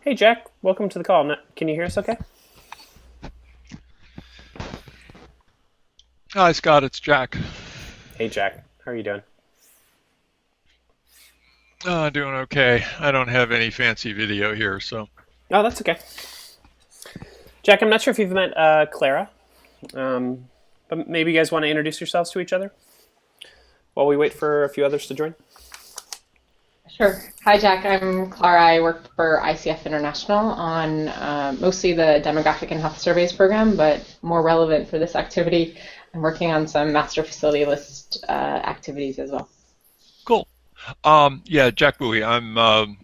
Hey, Jack. Welcome to the call. Can you hear us okay? Hi, Scott. It's Jack. Hey, Jack. How are you doing? Doing okay. I don't have any fancy video here, so. Oh, that's okay. Jack, I'm not sure if you've met Clara, but maybe you guys want to introduce yourselves to each other while we wait for a few others to join. Sure. Hi, Jack. I'm Clara. I work for ICF International on mostly the Demographic and Health Surveys program, but more relevant for this activity, I'm working on some master facility list activities as well. Cool. Yeah, Jack Bowie. I'm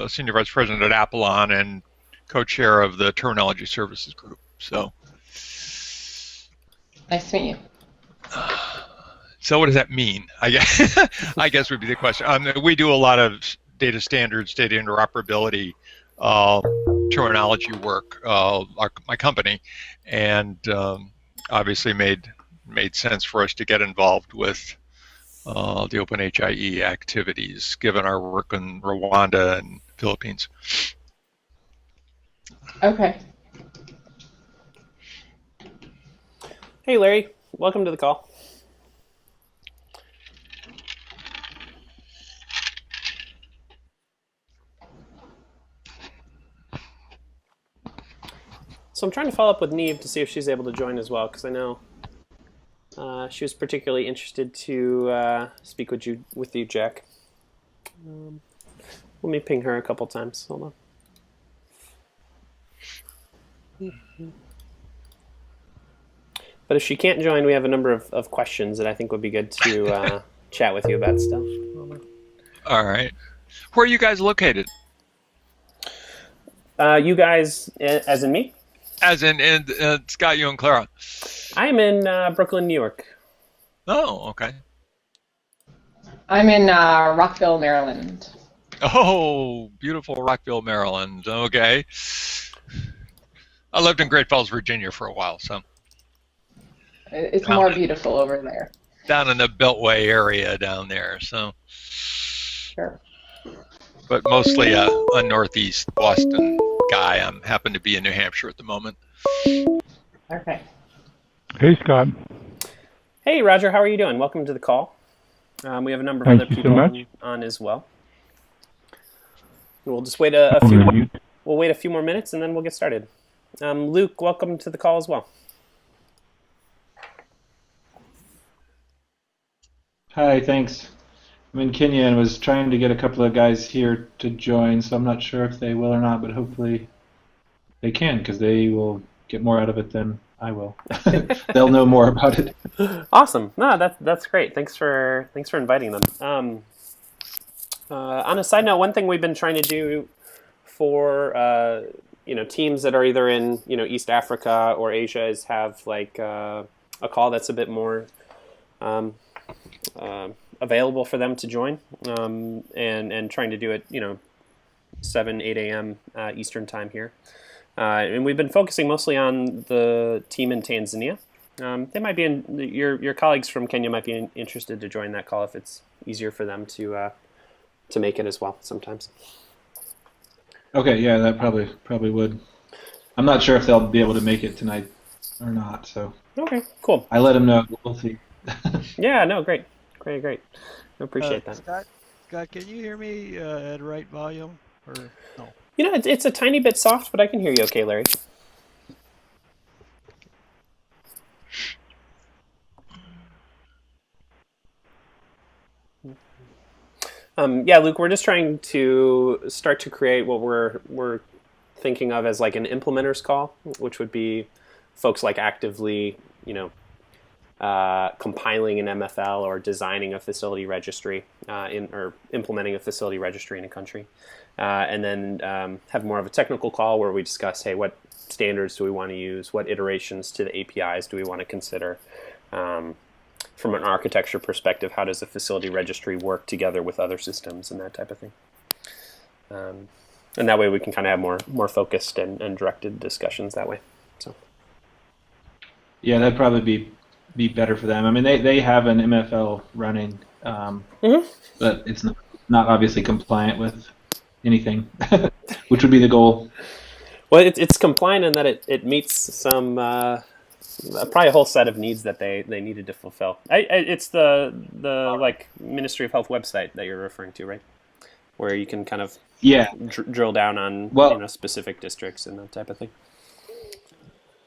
Senior Vice President at Apollon and co-chair of the Terminology Services Group. So. Nice to meet you. So what does that mean? I guess would be the question. We do a lot of data standards, data interoperability, terminology work, my company, and obviously made sense for us to get involved with the OpenHIE activities, given our work in Rwanda and Philippines. Okay. Hey, Larry. Welcome to the call. So I'm trying to follow up with Neve to see if she's able to join as well, because I know she was particularly interested to speak with you, Jack. Let me ping her a couple times. Hold on. But if she can't join, we have a number of questions that I think would be good to chat with you about stuff. All right. Where are you guys located? You guys, as in me? As in Scott, you and Clara. I'm in Brooklyn, New York. Oh, okay. I'm in Rockville, Maryland. Oh, beautiful Rockville, Maryland. Okay. I lived in Great Falls, Virginia for a while, so. It's more beautiful over there. Down in the Beltway area down there, so. Sure. But mostly a Northeast Boston guy. I happen to be in New Hampshire at the moment. Okay. Hey, Scott. Hey, Roger. How are you doing? Welcome to the call. We have a number of Thank other you so people much. on as well. We'll just wait a few. We'll wait a few more minutes and then we'll get started. Luke, welcome to the call as well. Hi, thanks. I'm in Kenya and was trying to get a couple of guys here to join, so I'm not sure if they will or not, but hopefully they can, because they will get more out of it than I will. They'll know more about it. Awesome. No, that's great. Thanks for inviting them. On a side note, one thing we've been trying to do for teams that are either in East Africa or Asia is have like a call that's a bit more available for them to join, and trying to do it 7, 8 a.m. Eastern time here. And we've been focusing mostly on the team in Tanzania. They might be your colleagues from Kenya might be interested to join that call if it's easier for them to make it as well sometimes. Okay, yeah, that probably would. I'm not sure if they'll be able to make it tonight or not, so. Okay, cool. I let them know. We'll see. Yeah, no, great. I appreciate that. Scott, can you hear me at the right volume, or no? It's a tiny bit soft, but I can hear you okay, Larry. Yeah, Luke, we're just trying to start to create what we're thinking of as like an implementers call, which would be folks like actively, compiling an MFL or designing a facility registry or implementing a facility registry in a country. And then have more of a technical call where we discuss, hey, what standards do we want to use? What iterations to the APIs do we want to consider? From an architecture perspective, how does a facility registry work together with other systems and that type of thing? And that way we can kind of have more focused and directed discussions that way. So. Yeah, that'd probably be better for them. I mean, they have an MFL running, but it's not obviously compliant with anything. which would be the goal. Well, it's compliant in that it meets some probably a whole set of needs that they needed to fulfill. It's the like Ministry of Health website that you're referring to, right? Where you can kind of drill down on specific districts and that type of thing.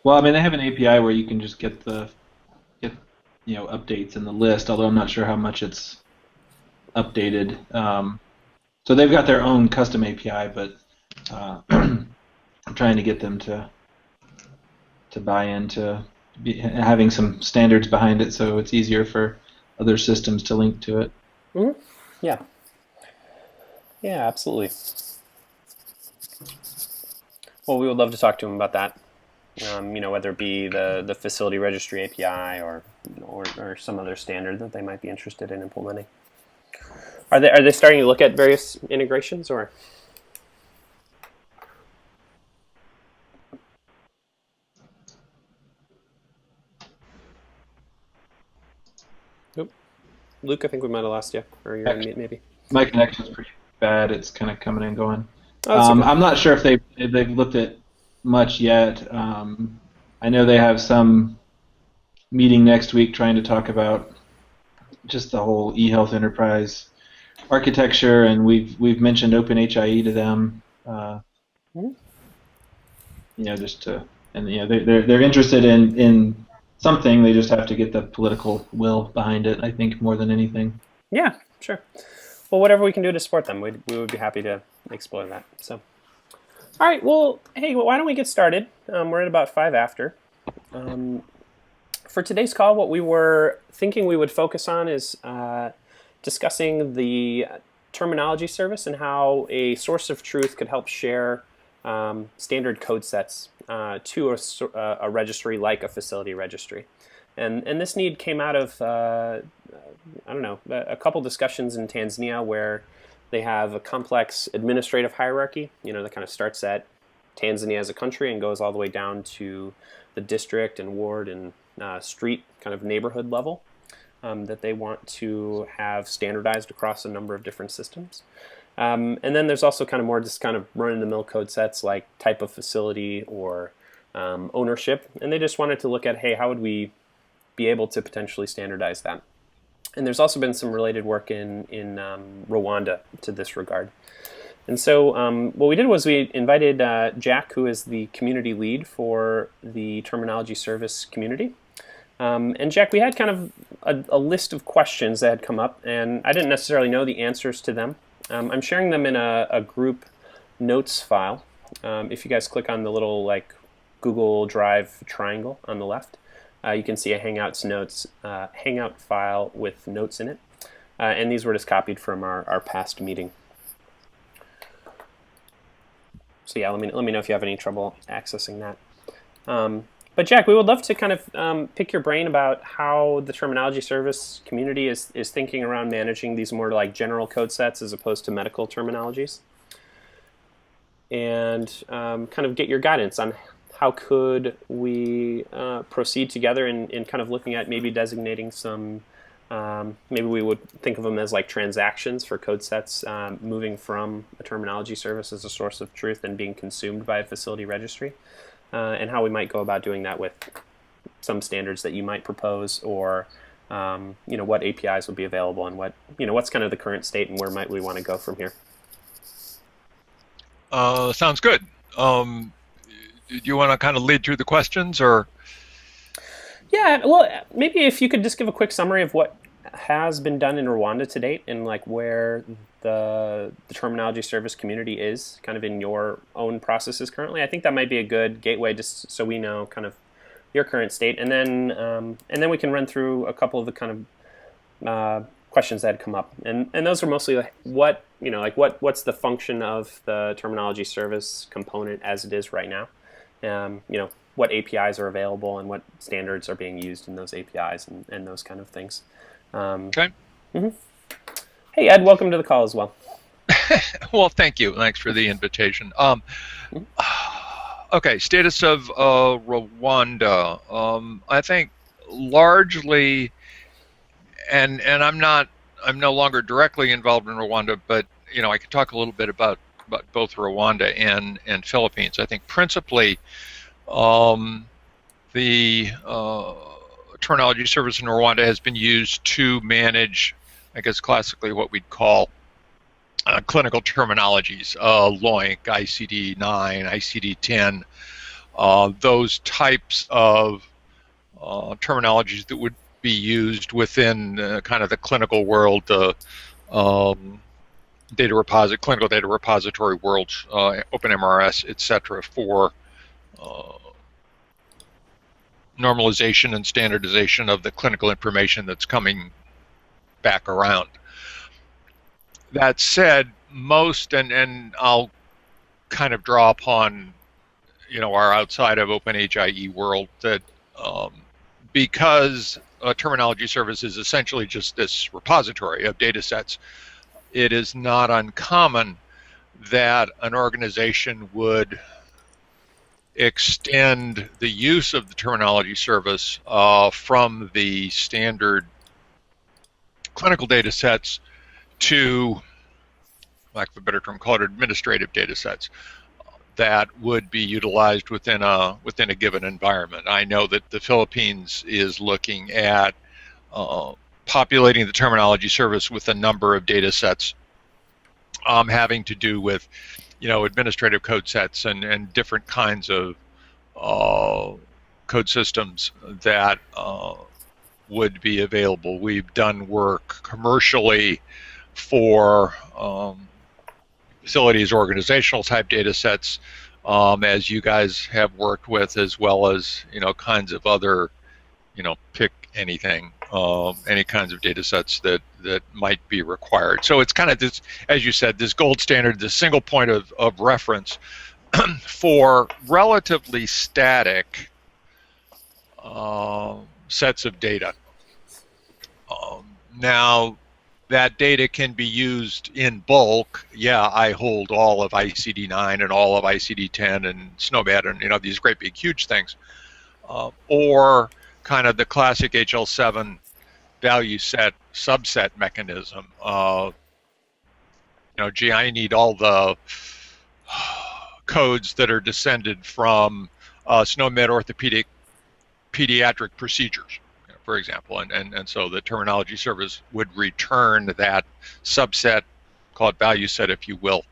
Well, I mean, they have an API where you can just get updates in the list, although I'm not sure how much it's updated. So they've got their own custom API, but I'm trying to get them to buy into having some standards behind it, so it's easier for other systems to link to it. Mm-hmm. Yeah. Yeah, absolutely. Well, we would love to talk to them about that. Whether it be the facility registry API or some other standard that they might be interested in implementing. Are they starting to look at various integrations or? Nope. Luke, I think we might have lost you, or you're on mute maybe. My connection's pretty bad. It's kind of coming and going. Oh, okay. I'm not sure if they've looked at much yet. I know they have some meeting next week trying to talk about just the whole eHealth enterprise architecture, and we've mentioned OpenHIE to them. They're interested in something. They just have to get the political will behind it, I think, more than anything. Yeah, sure. Well, whatever we can do to support them, we would be happy to explore that. So, all right. Well, hey, why don't we get started? We're at about 5 after. For today's call, what we were thinking we would focus on is discussing the terminology service and how a source of truth could help share standard code sets to a registry like a facility registry. And this need came out of, a couple discussions in Tanzania where they have a complex administrative hierarchy, that kind of starts at Tanzania as a country and goes all the way down to the district and ward and street kind of neighborhood level that they want to have standardized across a number of different systems. And then there's also kind of more just kind of run-of-the-mill code sets like type of facility or ownership. And they just wanted to look at, hey, how would we be able to potentially standardize that? And there's also been some related work in Rwanda to this regard. And so what we did was we invited Jack, who is the community lead for the terminology service community. And Jack, we had kind of a list of questions that had come up, and I didn't necessarily know the answers to them. I'm sharing them in a group notes file. If you guys click on the little Google Drive triangle on the left, you can see a Hangout file with notes in it. And these were just copied from our past meeting. So yeah, let me know if you have any trouble accessing that. But Jack, we would love to kind of pick your brain about how the terminology service community is thinking around managing these more general code sets as opposed to medical terminologies. And kind of get your guidance on how could we proceed together in kind of looking at maybe designating some, maybe we would think of them as transactions for code sets moving from a terminology service as a source of truth and being consumed by a facility registry, and how we might go about doing that with some standards that you might propose, or what APIs would be available and what's kind of the current state and where might we want to go from here. Sounds good. Do you want to kind of lead through the questions, or? Yeah, well, maybe if you could just give a quick summary of what has been done in Rwanda to date and where the terminology service community is kind of in your own processes currently. I think that might be a good gateway just so we know kind of your current state, and then we can run through a couple of the kind of questions that had come up, and those are mostly what's the function of the terminology service component as it is right now. What APIs are available and what standards are being used in those APIs and those kind of things. Okay. Mm-hmm. Hey, Ed, welcome to the call as well. Well, thank you. Thanks for the invitation. Okay, status of Rwanda. I think largely, and I'm no longer directly involved in Rwanda, but I could talk a little bit about but both Rwanda and Philippines. I think principally the terminology service in Rwanda has been used to manage, I guess, classically what we'd call clinical terminologies, LOINC, ICD-9, ICD-10, those types of terminologies that would be used within kind of the clinical world, clinical data repository world, OpenMRS, etc., for normalization and standardization of the clinical information that's coming back around. That said, most, and I'll kind of draw upon, our outside of OpenHIE world, that because a terminology service is essentially just this repository of data sets, it is not uncommon that an organization would extend the use of the terminology service from the standard clinical data sets to, lack of a better term, called administrative data sets that would be utilized within a given environment. I know that the Philippines is looking at populating the terminology service with a number of data sets having to do with, administrative code sets and different kinds of code systems that would be available. We've done work commercially for facilities organizational type data sets, as you guys have worked with, as well as kinds of other, pick anything, any kinds of data sets that might be required. So it's kind of this, as you said, this gold standard, this single point of reference for relatively static sets of data. Now, that data can be used in bulk. Yeah, I hold all of ICD-9 and all of ICD-10 and SNOMED and these great big huge things, or kind of the classic HL7 value set subset mechanism. Gee, I need all the codes that are descended from SNOMED orthopedic pediatric procedures, for example, and so the terminology service would return that subset, called value set, if you will,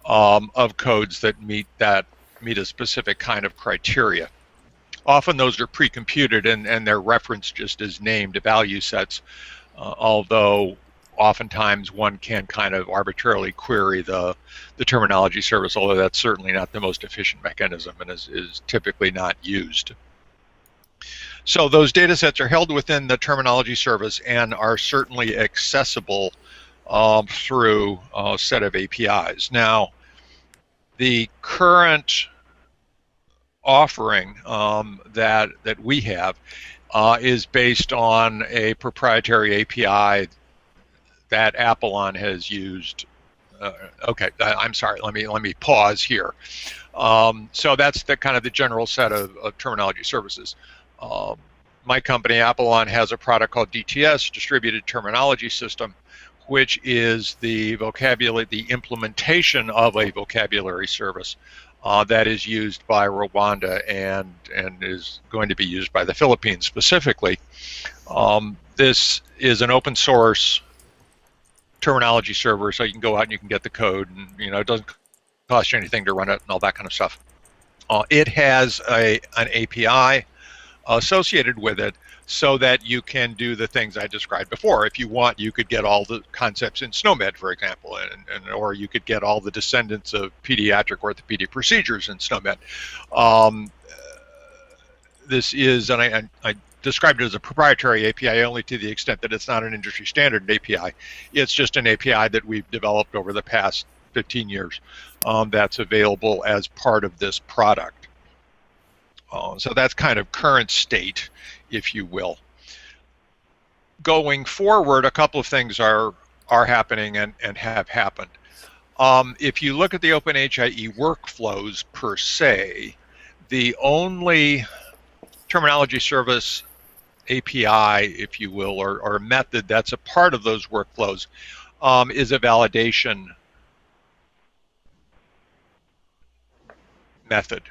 of codes that meet a specific kind of criteria. Often those are pre-computed and they're referenced just as named value sets, although oftentimes one can kind of arbitrarily query the terminology service, although that's certainly not the most efficient mechanism and is typically not used. So those data sets are held within the terminology service and are certainly accessible through a set of APIs. Now, the current offering that we have is based on a proprietary API that Apollon has used. Okay, I'm sorry. Let me pause here. So that's the kind of the general set of terminology services. My company, Apollon, has a product called DTS, Distributed Terminology System, which is the implementation of a vocabulary service that is used by Rwanda and is going to be used by the Philippines specifically. This is an open source terminology server, so you can go out and you can get the code, and it doesn't cost you anything to run it and all that kind of stuff. It has an API associated with it so that you can do the things I described before. If you want, you could get all the concepts in SNOMED, for example, or you could get all the descendants of pediatric orthopedic procedures in SNOMED. This is, and I described it as a proprietary API only to the extent that it's not an industry standard API. It's just an API that we've developed over the past 15 years that's available as part of this product. So that's kind of current state, if you will. Going forward, a couple of things are happening and have happened. If you look at the OpenHIE workflows per se, the only terminology service API, if you will, or method that's a part of those workflows is a validation method.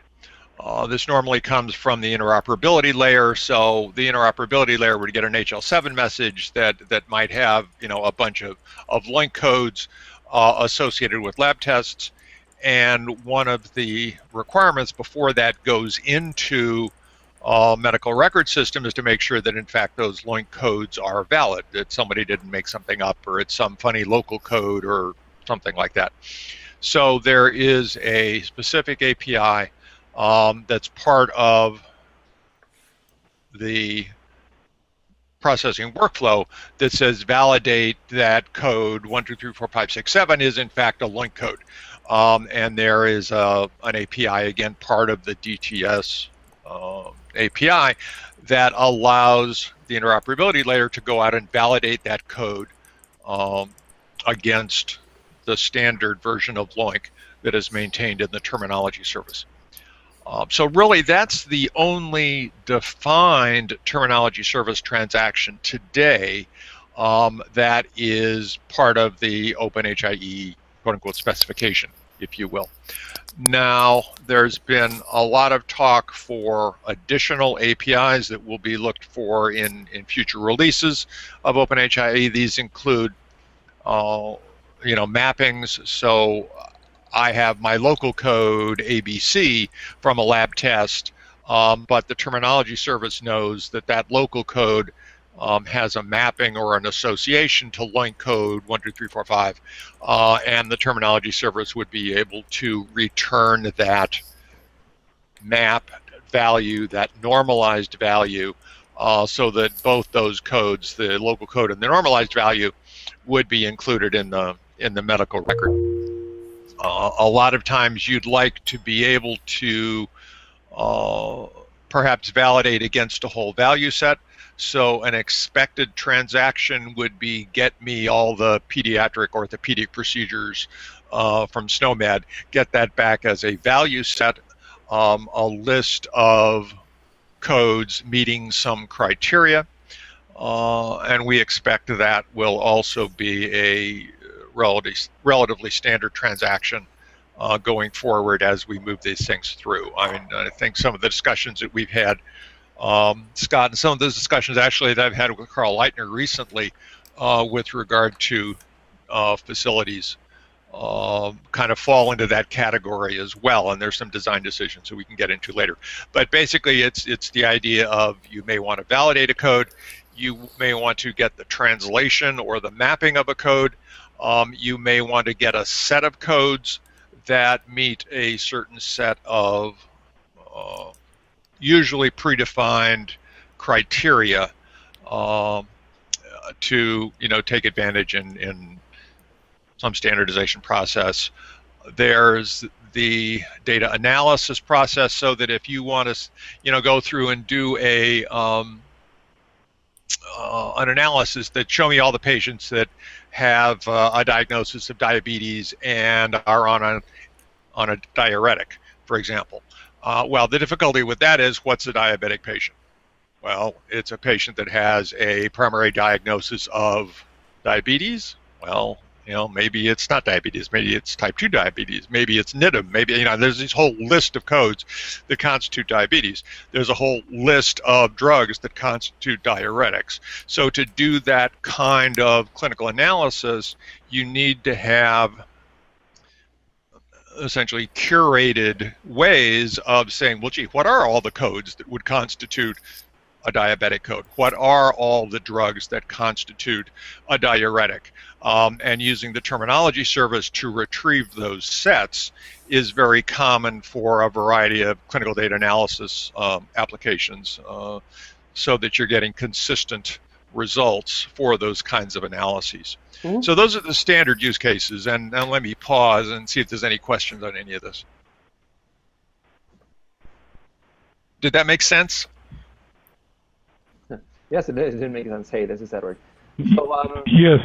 This normally comes from the interoperability layer, so the interoperability layer would get an HL7 message that might have, a bunch of link codes associated with lab tests, and one of the requirements before that goes into medical record system is to make sure that in fact those link codes are valid, that somebody didn't make something up or it's some funny local code or something like that. So there is a specific API that's part of the processing workflow that says validate that code 1, 2, 3, 4, 5, 6, 7 is in fact a link code. And there is an API, again, part of the DTS API that allows the interoperability layer to go out and validate that code against the standard version of LOINC that is maintained in the terminology service. So really, that's the only defined terminology service transaction today that is part of the OpenHIE quote-unquote specification, if you will. Now, there's been a lot of talk for additional APIs that will be looked for in future releases of OpenHIE. These include, mappings. So I have my local code ABC from a lab test, but the terminology service knows that that local code has a mapping or an association to LOINC code 1, 2, 3, 4, 5, and the terminology service would be able to return that map value, that normalized value, so that both those codes, the local code and the normalized value, would be included in the medical record. A lot of times you'd like to be able to perhaps validate against a whole value set. So an expected transaction would be get me all the pediatric orthopedic procedures from SNOMED, get that back as a value set, a list of codes meeting some criteria, and we expect that will also be a relatively standard transaction going forward as we move these things through. I mean, I think some of the discussions that we've had, Scott, and some of those discussions actually that I've had with Carl Leitner recently with regard to facilities kind of fall into that category as well, and there's some design decisions that we can get into later. But basically it's the idea of you may want to validate a code, you may want to get the translation or the mapping of a code, you may want to get a set of codes that meet a certain set of usually predefined criteria to take advantage in some standardization process. There's the data analysis process, so that if you want to go through and do an analysis that show me all the patients that have a diagnosis of diabetes and are on a diuretic, for example. Well, the difficulty with that is, what's a diabetic patient? Well, it's a patient that has a primary diagnosis of diabetes. Well, maybe it's not diabetes, maybe it's type 2 diabetes, maybe it's NIDM, maybe, there's this whole list of codes that constitute diabetes. There's a whole list of drugs that constitute diuretics. So to do that kind of clinical analysis, you need to have essentially curated ways of saying, well, gee, what are all the codes that would constitute a diabetic code? What are all the drugs that constitute a diuretic? And using the terminology service to retrieve those sets is very common for a variety of clinical data analysis applications, so that you're getting consistent results for those kinds of analyses. Mm-hmm. So those are the standard use cases, and let me pause and see if there's any questions on any of this. Did that make sense? Yes, it did make sense. Hey, this is Edward. So, yes.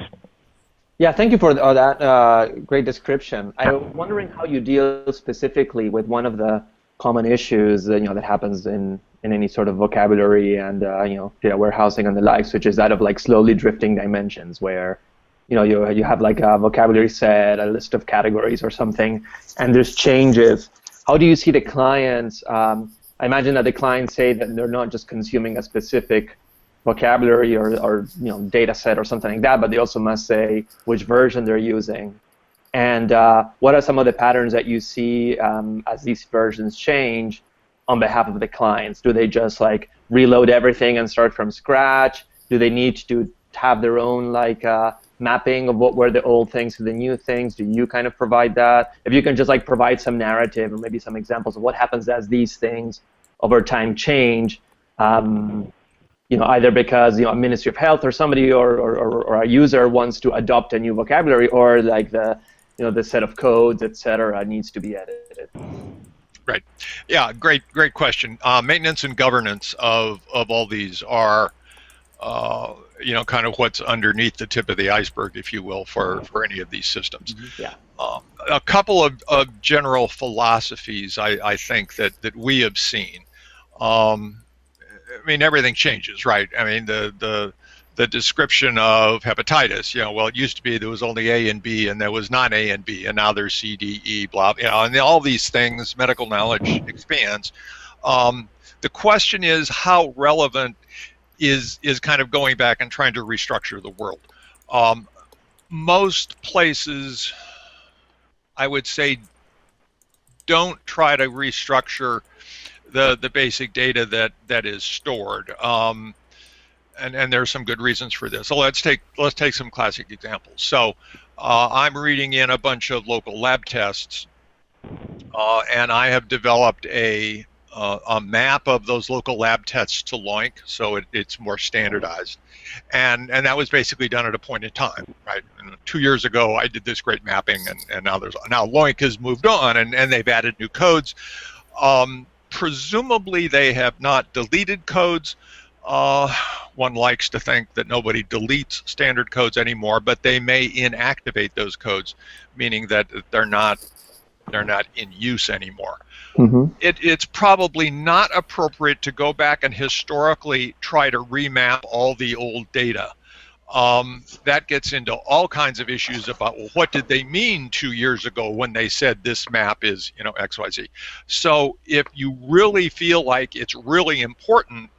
Yeah, thank you for that great description. I'm wondering how you deal specifically with one of the common issues that happens in any sort of vocabulary and data warehousing and the likes, which is that of like slowly drifting dimensions, where you have like a vocabulary set, a list of categories or something, and there's changes. how do you see the clients? I imagine that the clients say that they're not just consuming a specific vocabulary or data set or something like that, but they also must say which version they're using. And what are some of the patterns that you see as these versions change on behalf of the clients? Do they just like reload everything and start from scratch? Do they need to have their own like mapping of what were the old things to the new things? Do you kind of provide that? If you can just like provide some narrative or maybe some examples of what happens as these things over time change, either because a Ministry of Health or somebody or a user wants to adopt a new vocabulary, or like the set of codes, etc., needs to be edited. Right. Yeah. Great question. Maintenance and governance of all these are, kind of what's underneath the tip of the iceberg, if you will, for any of these systems. Yeah. A couple of general philosophies I think that we have seen. Everything changes, right? The description of hepatitis, it used to be there was only A and B, and there was not A and B, and now there's C, D, E, blah, and all these things, medical knowledge expands. The question is how relevant is kind of going back and trying to restructure the world. Most places, I would say, don't try to restructure the basic data that is stored. And there's some good reasons for this. So let's take some classic examples. So I'm reading in a bunch of local lab tests, and I have developed a map of those local lab tests to LOINC, so it's more standardized. And that was basically done at a point in time, right? And 2 years ago, I did this great mapping, and now LOINC has moved on, and they've added new codes. Presumably, they have not deleted codes. One likes to think that nobody deletes standard codes anymore, but they may inactivate those codes, meaning that they're not in use anymore. Mm-hmm. It's probably not appropriate to go back and historically try to remap all the old data. That gets into all kinds of issues about, well, what did they mean 2 years ago when they said this map is, XYZ. So if you really feel like it's really important,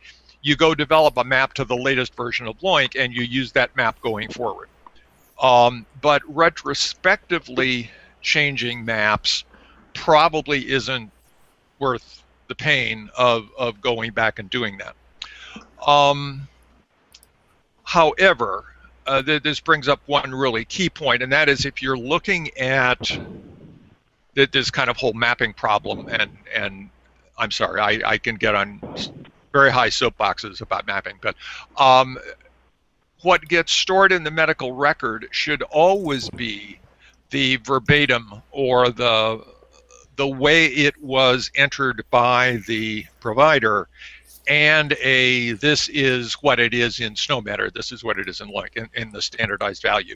you go develop a map to the latest version of LOINC, and you use that map going forward. But retrospectively changing maps probably isn't worth the pain of going back and doing that. However, this brings up one really key point, and that is if you're looking at this kind of whole mapping problem, and I'm sorry, I can get on very high soapboxes about mapping, but what gets stored in the medical record should always be the verbatim or the way it was entered by the provider, and this is what it is in SNOMED, or this is what it is in LOINC, in the standardized value.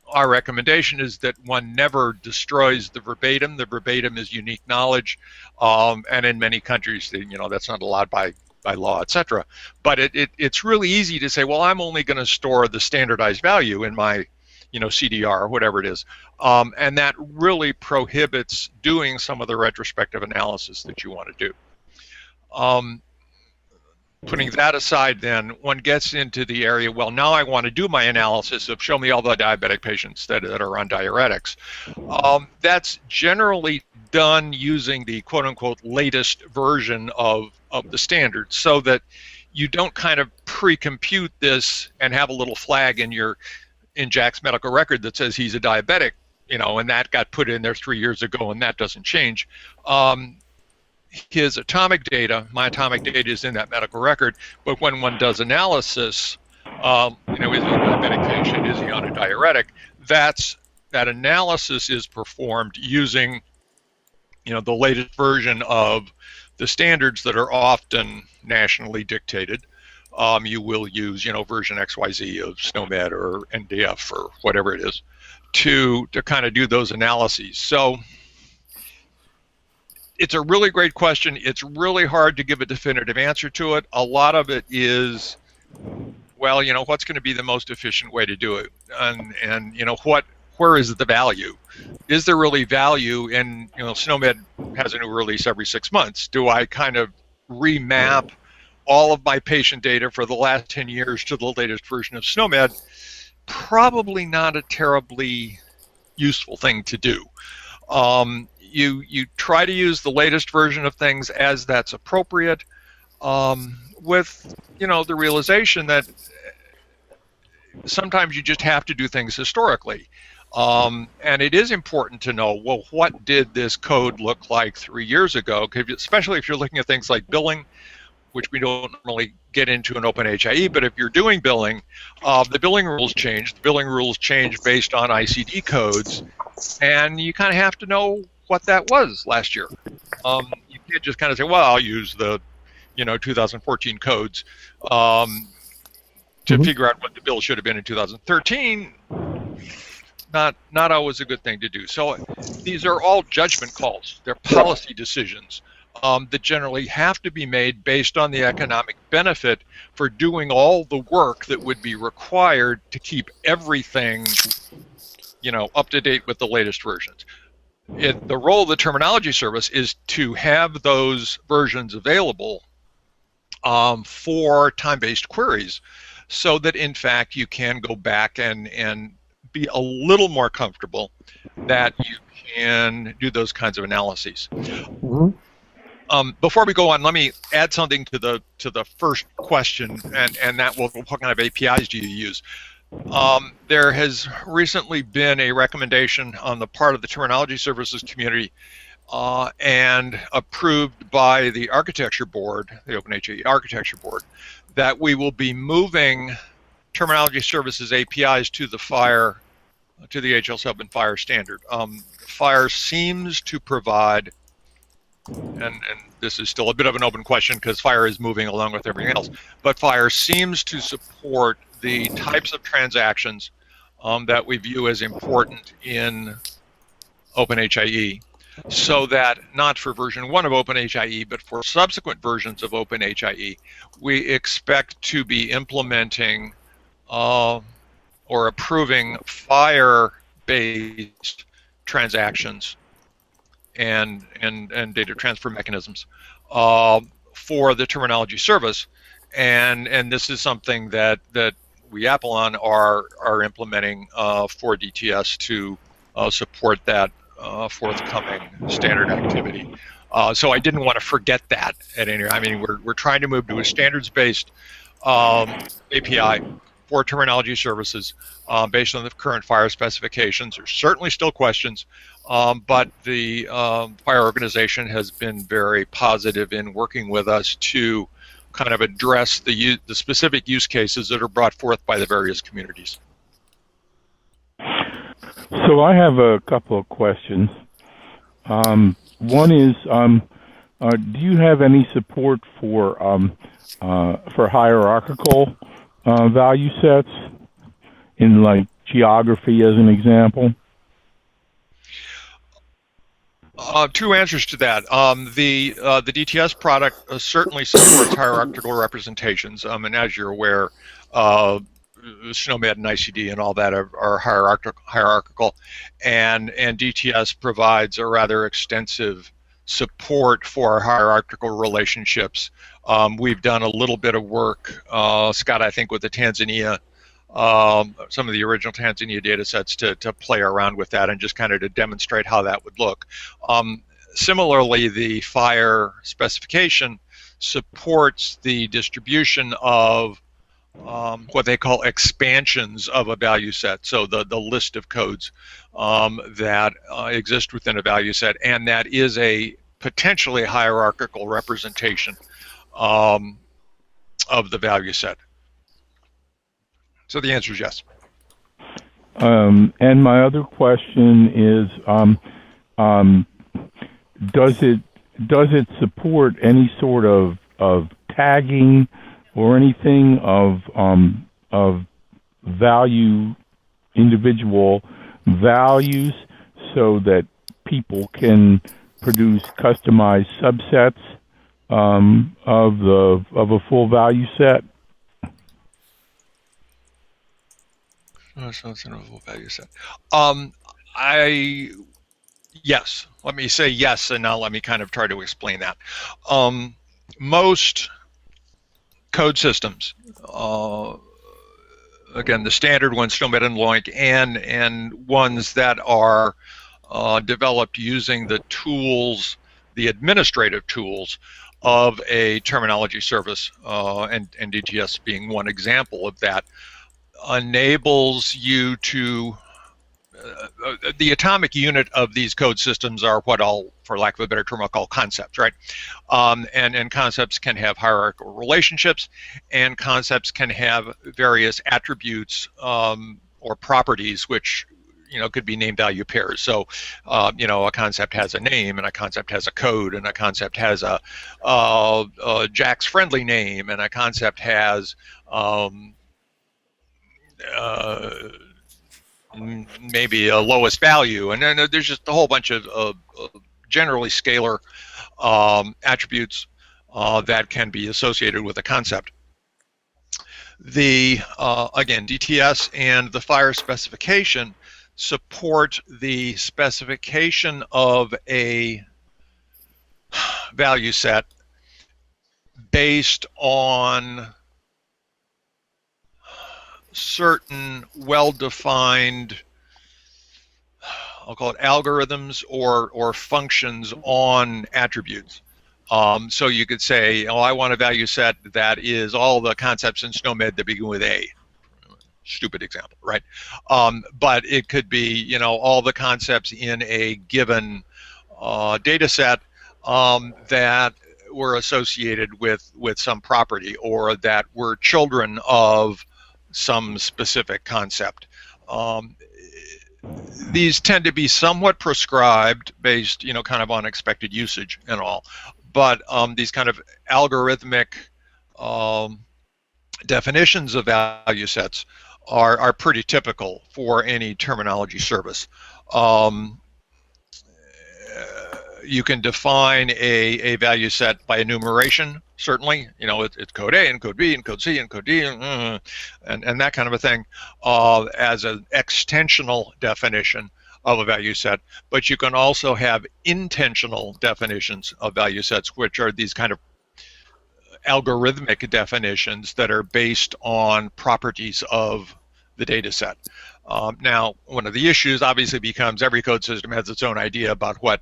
Our recommendation is that one never destroys the verbatim. The verbatim is unique knowledge, and in many countries, that's not allowed by law, etc. But it's really easy to say, well, I'm only going to store the standardized value in my, CDR or whatever it is, and that really prohibits doing some of the retrospective analysis that you want to do. Putting that aside, then, one gets into the area, well, now I want to do my analysis of show me all the diabetic patients that are on diuretics. That's generally done using the quote-unquote latest version of the standard, so that you don't kind of pre-compute this and have a little flag in Jack's medical record that says he's a diabetic, and that got put in there 3 years ago, and that doesn't change. His atomic data, my atomic data is in that medical record, but when one does analysis, is he a diabetic patient, is he on a diuretic, that analysis is performed using, the latest version of the standards that are often nationally dictated. You will use, version XYZ of SNOMED or NDF or whatever it is to kind of do those analyses. So it's a really great question. It's really hard to give a definitive answer to it. A lot of it is, well, what's going to be the most efficient way to do it, and where is the value? Is there really value in, SNOMED has a new release every 6 months. Do I kind of remap all of my patient data for the last 10 years to the latest version of SNOMED? Probably not a terribly useful thing to do. You try to use the latest version of things as that's appropriate, with the realization that sometimes you just have to do things historically. And it is important to know, well, what did this code look like 3 years ago? Especially if you're looking at things like billing, which we don't normally get into in OpenHIE, but if you're doing billing, the billing rules change. The billing rules change based on ICD codes, and you kind of have to know what that was last year. You can't just kind of say, well, I'll use the 2014 codes to figure out what the bill should have been in 2013. Not always a good thing to do. So these are all judgment calls. They're policy decisions that generally have to be made based on the economic benefit for doing all the work that would be required to keep everything, up to date with the latest versions. The role of the terminology service is to have those versions available for time-based queries, so that in fact you can go back and be a little more comfortable that you can do those kinds of analyses. Before we go on, let me add something to the first question, and that will, what kind of APIs do you use? There has recently been a recommendation on the part of the terminology services community and approved by the architecture board, the OpenHIE architecture board, that we will be moving terminology services APIs to the FHIR, to the HL7 FHIR standard. FHIR seems to provide, and this is still a bit of an open question because FHIR is moving along with everything else, but FHIR seems to support the types of transactions that we view as important in OpenHIE, so that not for version 1 of OpenHIE, but for subsequent versions of OpenHIE, we expect to be implementing or approving FHIR-based transactions and data transfer mechanisms for the terminology service, and this is something that we Apollon are implementing for DTS to support that forthcoming standard activity. So I didn't want to forget that at any. I mean, we're trying to move to a standards-based API for terminology services based on the current FHIR specifications. There's certainly still questions, but the FHIR organization has been very positive in working with us to kind of address the specific use cases that are brought forth by the various communities. So I have a couple of questions. One is, do you have any support for hierarchical value sets in, like, geography as an example? Two answers to that. The DTS product certainly supports hierarchical representations, and as you're aware, SNOMED and ICD and all that are hierarchical, and DTS provides a rather extensive support for hierarchical relationships. We've done a little bit of work, Scott, I think, with the Tanzania, some of the original Tanzania data sets to play around with that and just kind of to demonstrate how that would look. Similarly, the FHIR specification supports the distribution of what they call expansions of a value set, so the list of codes that exist within a value set, and that is a potentially hierarchical representation of the value set. So the answer is yes. And my other question is, does it support any sort of tagging or anything of value, individual values, so that people can produce customized subsets of a full value set? So it's an value set. Yes. Let me say yes, and now let me kind of try to explain that. Most code systems, again, the standard ones, SNOMED and LOINC, and ones that are developed using the tools, the administrative tools of a terminology service, and DTS being one example of that, enables you to the atomic unit of these code systems are what I'll, for lack of a better term, I'll call concepts, right? And concepts can have hierarchical relationships, and concepts can have various attributes or properties, which could be name value pairs. So a concept has a name, and a concept has a code, and a concept has a Jack's friendly name, and a concept has maybe a lowest value, and then there's just a whole bunch of generally scalar attributes that can be associated with a concept. The again, DTS and the FIRE specification support the specification of a value set based on certain well-defined, I'll call it algorithms or functions on attributes. So you could say, I want a value set that is all the concepts in SNOMED that begin with A. Stupid example, right? But it could be, all the concepts in a given data set that were associated with some property, or that were children of some specific concept. These tend to be somewhat prescribed based, kind of on expected usage and all. But these kind of algorithmic definitions of value sets are pretty typical for any terminology service. You can define a value set by enumeration, certainly. It's code A and code B and code C and code D and that kind of a thing as an extensional definition of a value set. But you can also have intentional definitions of value sets, which are these kind of algorithmic definitions that are based on properties of the data set. Now, one of the issues obviously becomes every code system has its own idea about what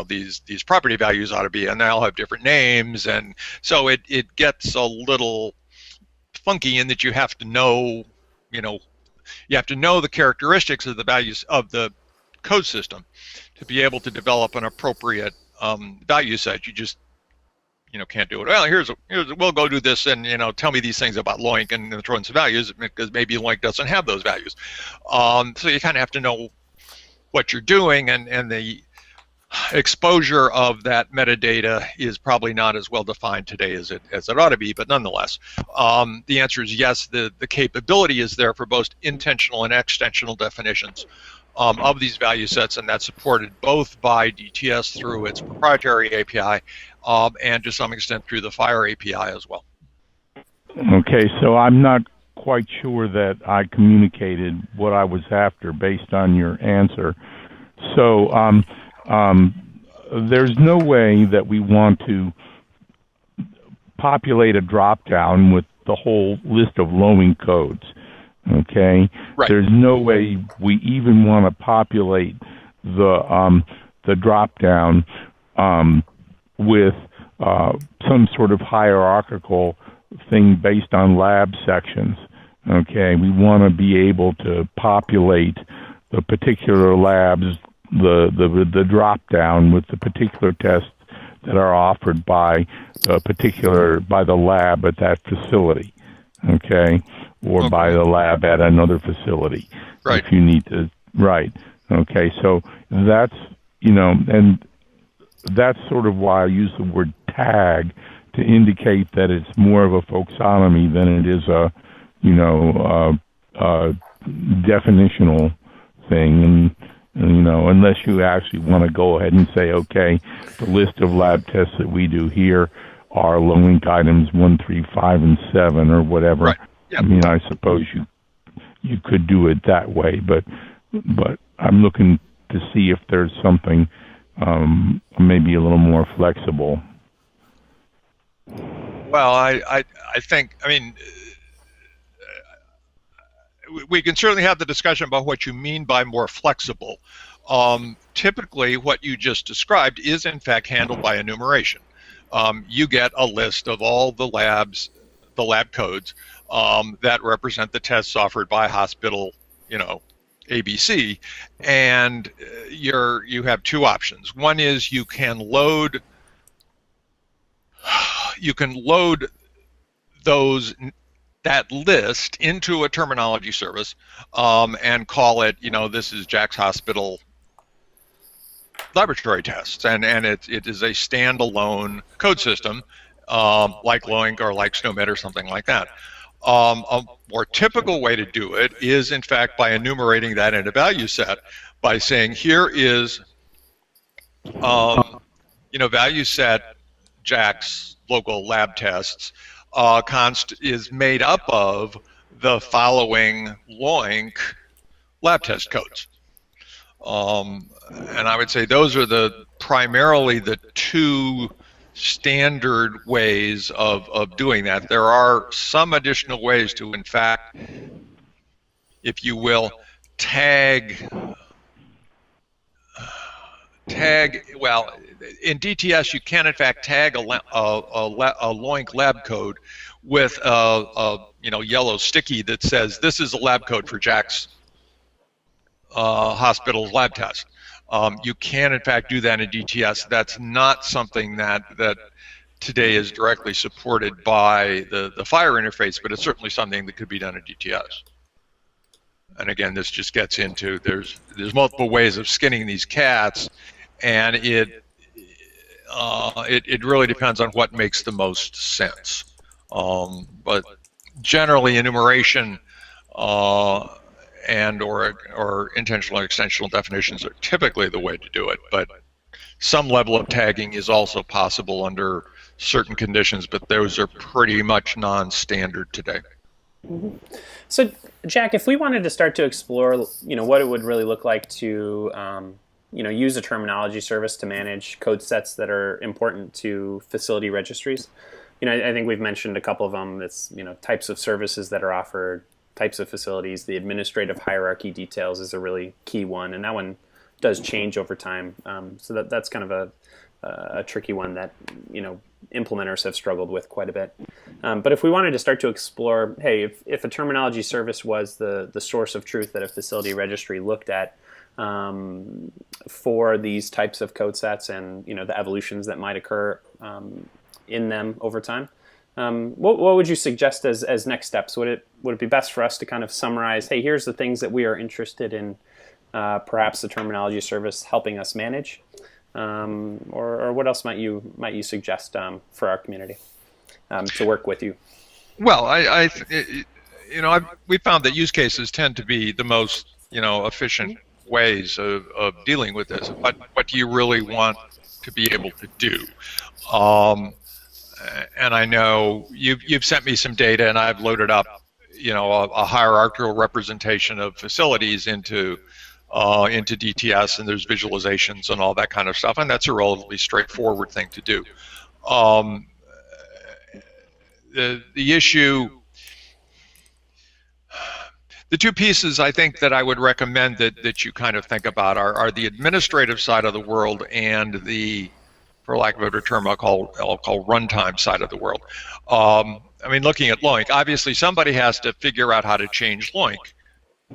these property values ought to be, and they all have different names, and so it gets a little funky in that you have to know the characteristics of the values of the code system to be able to develop an appropriate value set. You just can't do it. Well, here's we'll go do this, and tell me these things about LOINC and throw in some values, because maybe LOINC doesn't have those values. So you kind of have to know what you're doing, and the exposure of that metadata is probably not as well defined today as it ought to be, but nonetheless, the answer is yes. The capability is there for both intentional and extensional definitions of these value sets, and that's supported both by DTS through its proprietary API and to some extent through the FIRE API as well. Okay, so I'm not quite sure that I communicated what I was after based on your answer. So there's no way that we want to populate a drop-down with the whole list of LOINC codes, okay? Right. There's no way we even want to populate the drop-down with some sort of hierarchical thing based on lab sections, okay? We want to be able to populate the particular labs, the drop down with the particular tests that are offered by the lab at that facility, okay, or by the lab at another facility. Right. If you need to, right, okay. So that's and that's sort of why I use the word tag to indicate that it's more of a folksonomy than it is a definitional thing. And unless you actually want to go ahead and say, okay, the list of lab tests that we do here are LOINC items 1, 3, 5, and 7, or whatever. Right. Yep. I mean, I suppose you could do it that way. But I'm looking to see if there's something maybe a little more flexible. Well, I think, I mean, we can certainly have the discussion about what you mean by more flexible. Typically, what you just described is in fact handled by enumeration. You get a list of all the labs, the lab codes that represent the tests offered by hospital, ABC, and you have two options. One is you can load that list into a terminology service and call it, this is Jack's Hospital laboratory tests, and it is a standalone code system like Loink or like SNOMED or something like that. A more typical way to do it is, in fact, by enumerating that in a value set, by saying here is, value set Jack's local lab tests is made up of the following Loink lab test codes. And I would say those are primarily the two standard ways of doing that. There are some additional ways to, in fact, if you will, tag, well, in DTS you can in fact tag a Loink lab code with a yellow sticky that says this is a lab code for Jack's hospital's lab test. You can in fact do that in DTS. That's not something that today is directly supported by the FHIR interface, but it's certainly something that could be done in DTS. And again, this just gets into there's multiple ways of skinning these cats, and it really depends on what makes the most sense. But generally, enumeration and or intentional or extensional definitions are typically the way to do it, but some level of tagging is also possible under certain conditions, but those are pretty much non-standard today. Mm-hmm. So, Jack, if we wanted to start to explore, what it would really look like to, use a terminology service to manage code sets that are important to facility registries, I think we've mentioned a couple of them. It's, types of services that are offered, types of facilities. The administrative hierarchy details is a really key one, and that one does change over time. So that's kind of a tricky one that implementers have struggled with quite a bit. But if we wanted to start to explore, hey, if a terminology service was the source of truth that a facility registry looked at for these types of code sets and the evolutions that might occur in them over time, what would you suggest as next steps? Would it be best for us to kind of summarize, hey, here's the things that we are interested in, perhaps the terminology service helping us manage, or what else might you suggest for our community to work with you? Well, we found that use cases tend to be the most efficient ways of dealing with this. What do you really want to be able to do? And I know you've sent me some data, and I've loaded up, a hierarchical representation of facilities into DTS, and there's visualizations and all that kind of stuff, and that's a relatively straightforward thing to do. The issue, the two pieces I think that I would recommend that you kind of think about are the administrative side of the world and the, for lack of a better term, I'll call runtime side of the world. Looking at Loink, obviously somebody has to figure out how to change Loink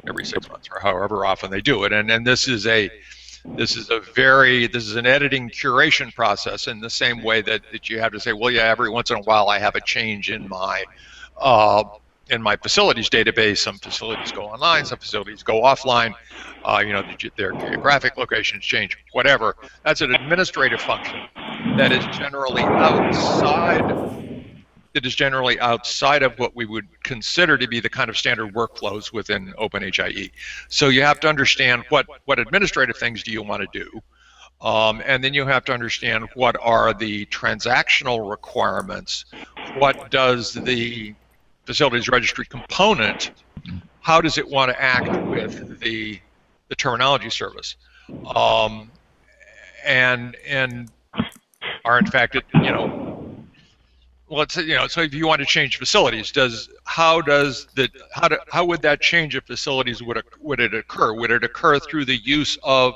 every 6 months or however often they do it, and this is an editing curation process in the same way that you have to say, well, yeah, every once in a while I have a change in my facilities database. Some facilities go online, some facilities go offline. Their geographic locations change, whatever. That's an administrative function that is generally outside of what we would consider to be the kind of standard workflows within OpenHIE. So you have to understand what administrative things do you want to do, and then you have to understand what are the transactional requirements. What does the facilities registry component how does it want to act with the terminology service, and are in fact, let's say, so if you want to change facilities, how would that change of facilities would it occur? Would it occur through the use of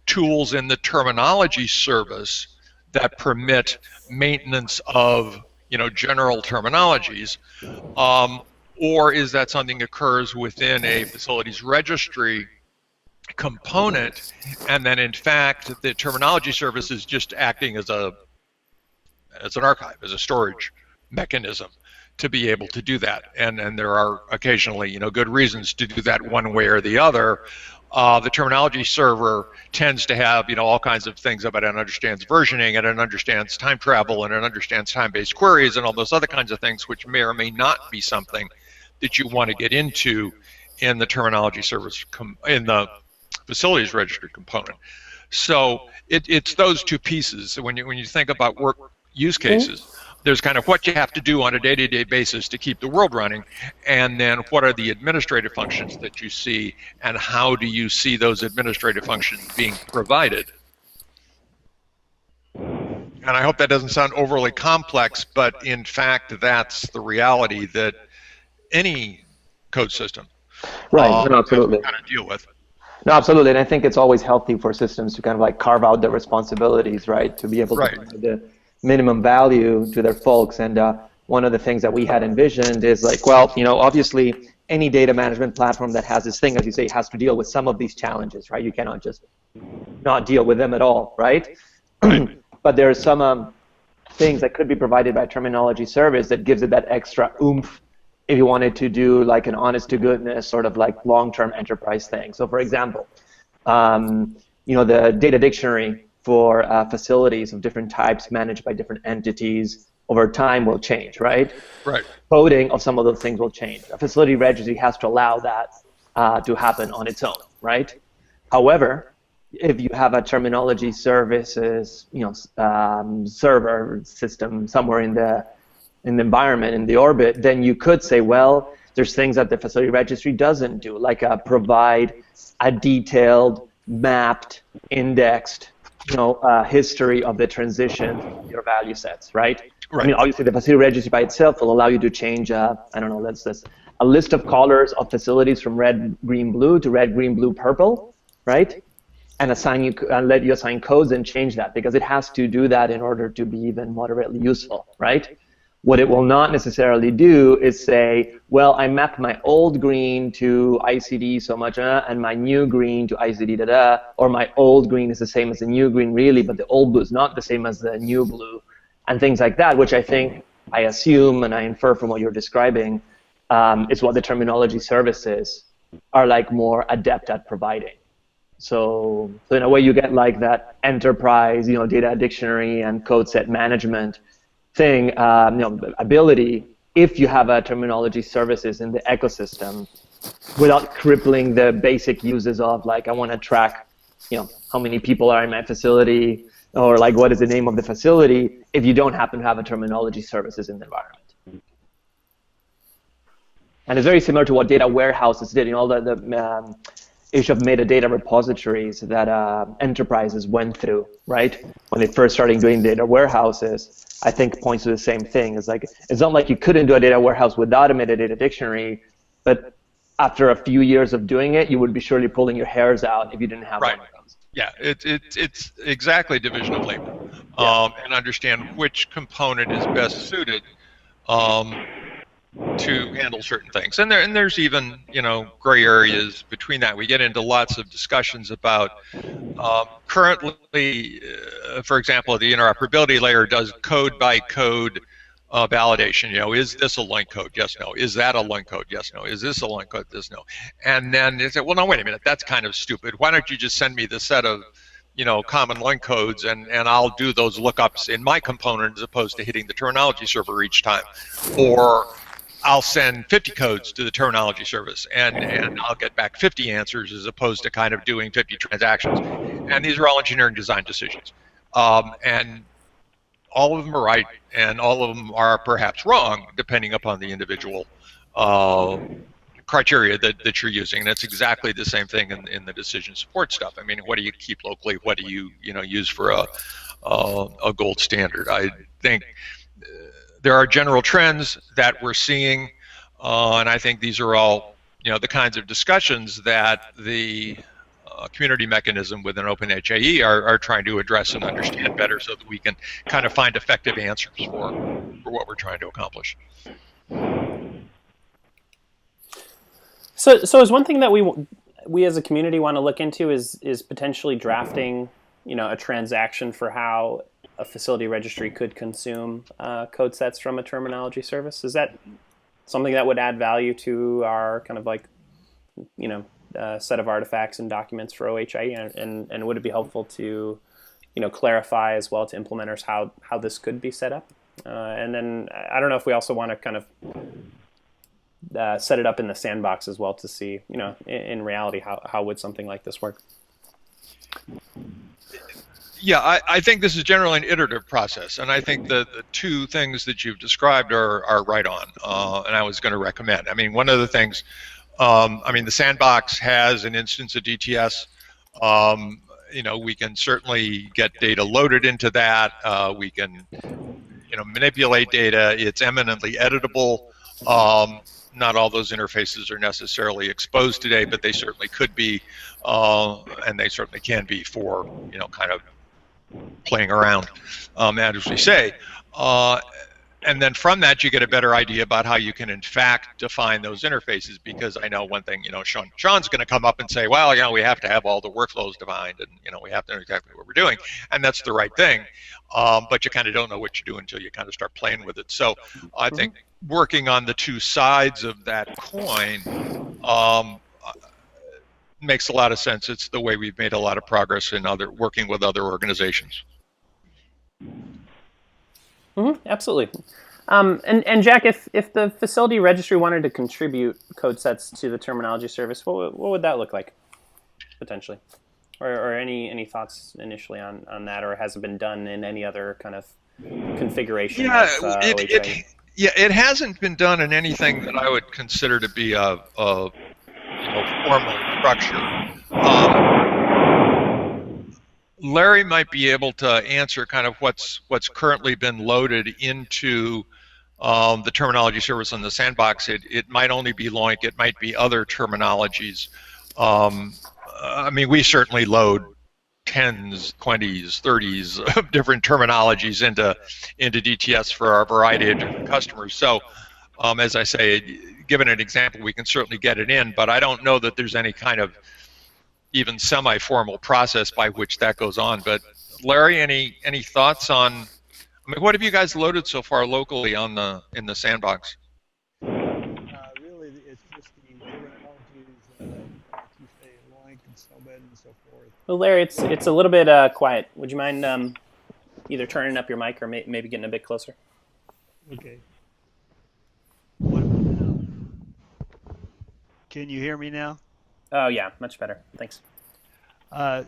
tools in the terminology service that permit maintenance of general terminologies, or is that something that occurs within a facilities registry component, and then in fact the terminology service is just acting as an archive, as a storage mechanism to be able to do that, and there are occasionally good reasons to do that one way or the other. The terminology server tends to have all kinds of things about it. It understands versioning, and it understands time travel, and it understands time-based queries, and all those other kinds of things, which may or may not be something that you want to get into in the terminology service in the facilities registry component. So it's those two pieces. When you think about work use cases, there's kind of what you have to do on a day-to-day basis to keep the world running, and then what are the administrative functions that you see, and how do you see those administrative functions being provided? And I hope that doesn't sound overly complex, but in fact that's the reality that any code system right, no, absolutely. kind of deal with. No, absolutely, and I think it's always healthy for systems to kind of like carve out their responsibilities, right, to be able to provide the minimum value to their folks. And one of the things that we had envisioned is like, well, obviously any data management platform that has this thing, as you say, has to deal with some of these challenges, right? You cannot just not deal with them at all, right? But there are some things that could be provided by terminology service that gives it that extra oomph if you wanted to do like an honest-to-goodness sort of like long-term enterprise thing. So for example, the data dictionary for facilities of different types managed by different entities over time will change, right? Right. Coding of some of those things will change. A facility registry has to allow that to happen on its own, right? However, if you have a terminology services, server system somewhere in the environment, in the orbit, then you could say, well, there's things that the facility registry doesn't do, like provide a detailed, mapped, indexed history of the transition of your value sets, right? I mean, obviously, the facility registry by itself will allow you to change, a list of colors of facilities from red, green, blue to red, green, blue, purple, right? And let you assign codes and change that, because it has to do that in order to be even moderately useful, right? What it will not necessarily do is say, well, I mapped my old green to ICD so much, and my new green to ICD or my old green is the same as the new green really, but the old blue is not the same as the new blue, and things like that, which I assume, and I infer from what you're describing, is what the terminology services are like more adept at providing. So in a way, you get like that enterprise, data dictionary and code set management thing, ability, if you have a terminology services in the ecosystem, without crippling the basic uses of like, I want to track, how many people are in my facility, or like what is the name of the facility, if you don't happen to have a terminology services in the environment. And it's very similar to what data warehouses did, all the issue of metadata repositories that enterprises went through, right? When they first started doing data warehouses, I think points to the same thing. It's like, it's not like you couldn't do a data warehouse without a metadata dictionary, but after a few years of doing it, you would be surely pulling your hairs out if you didn't have one of those. Yeah, it's exactly division of labor, and understand which component is best suited to handle certain things. And there's even gray areas between that. We get into lots of discussions about currently, for example, the interoperability layer does code by code validation. Is this a link code? Yes, no. Is that a link code? Yes, no. Is this a link code? This, no. And then they say, well, no, wait a minute. That's kind of stupid. Why don't you just send me the set of common link codes, and I'll do those lookups in my component as opposed to hitting the terminology server each time. Or I'll send 50 codes to the terminology service, and I'll get back 50 answers as opposed to kind of doing 50 transactions. And these are all engineering design decisions. And all of them are right, and all of them are perhaps wrong, depending upon the individual code criteria that you're using. And it's exactly the same thing in the decision support stuff. I mean, what do you keep locally? What do you use for a gold standard? I think there are general trends that we're seeing, and I think these are all the kinds of discussions that the community mechanism within OpenHIE are trying to address and understand better, so that we can kind of find effective answers for what we're trying to accomplish. So is one thing that we as a community want to look into is potentially drafting, a transaction for how a facility registry could consume code sets from a terminology service? Is that something that would add value to our kind of like, set of artifacts and documents for OHIE, and would it be helpful to, clarify as well to implementers how this could be set up? And then I don't know if we also want to kind of set it up in the sandbox as well to see, in reality, how would something like this work? Yeah, I think this is generally an iterative process, and I think the two things that you've described are right on, and I was going to recommend. I mean, one of the things, the sandbox has an instance of DTS. We can certainly get data loaded into that. We can, manipulate data. It's eminently editable. Not all those interfaces are necessarily exposed today, but they certainly could be, and they certainly can be for, kind of playing around, as we say. And then from that, you get a better idea about how you can, in fact, define those interfaces, because I know one thing, Sean's going to come up and say, well, we have to have all the workflows defined, and, we have to know exactly what we're doing, and that's the right thing. But you kind of don't know what you're doing until you kind of start playing with it. So I think working on the two sides of that coin makes a lot of sense. It's the way we've made a lot of progress in working with other organizations. Absolutely. And Jack, if the facility registry wanted to contribute code sets to the terminology service, what would that look like, potentially? Or any thoughts initially on that, or has it been done in any other kind of configuration? It hasn't been done in anything that I would consider to be a formal structure. Larry might be able to answer kind of what's currently been loaded into the terminology service on the sandbox. It might only be LOINC, it might be other terminologies. We certainly load 10s, 20s, 30s of different terminologies into DTS for our variety of different customers. So, as I say, given an example, we can certainly get it in, but I don't know that there's any kind of even semi-formal process by which that goes on. But Larry, any thoughts on? What have you guys loaded so far locally in the sandbox? Really, it's just the terminologies, like you say, LOINC and snowbed and so forth. Well, Larry, it's a little bit quiet. Would you mind either turning up your mic or maybe getting a bit closer? Okay. What about now? Can you hear me now? Oh yeah, much better. Thanks.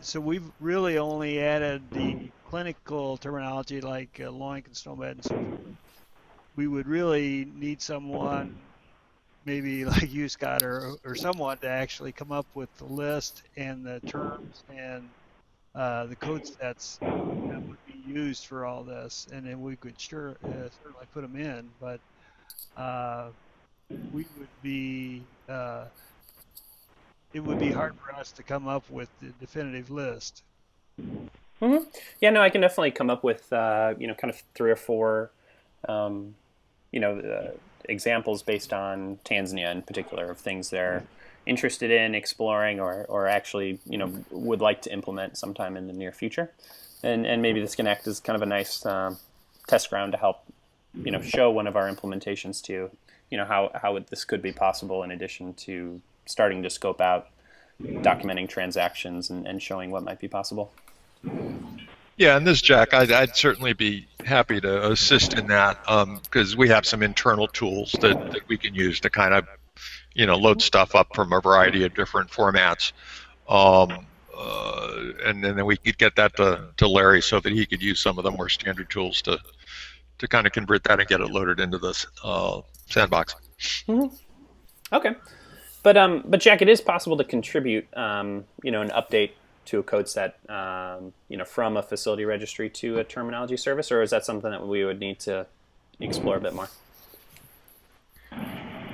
So we've really only added the clinical terminology like LOINC and snowbed and so forth. We would really need someone, maybe like you, Scott, or someone to actually come up with the list and the terms and the code sets that would be used for all this, and then we could certainly put them in. But we would be it would be hard for us to come up with the definitive list. Yeah, no, I can definitely come up with kind of 3 or 4 examples based on Tanzania in particular of things they're interested in exploring or actually would like to implement sometime in the near future, and maybe this can act as kind of a nice test ground to help show one of our implementations to how this could be possible, in addition to starting to scope out documenting transactions and showing what might be possible. Yeah, and this, Jack, I'd certainly be happy to assist in that, because we have some internal tools that we can use to kind of, load stuff up from a variety of different formats, and then we could get that to Larry so that he could use some of the more standard tools to kind of convert that and get it loaded into this sandbox. Okay. But Jack, it is possible to contribute, an update to a code set, from a facility registry to a terminology service, or is that something that we would need to explore a bit more?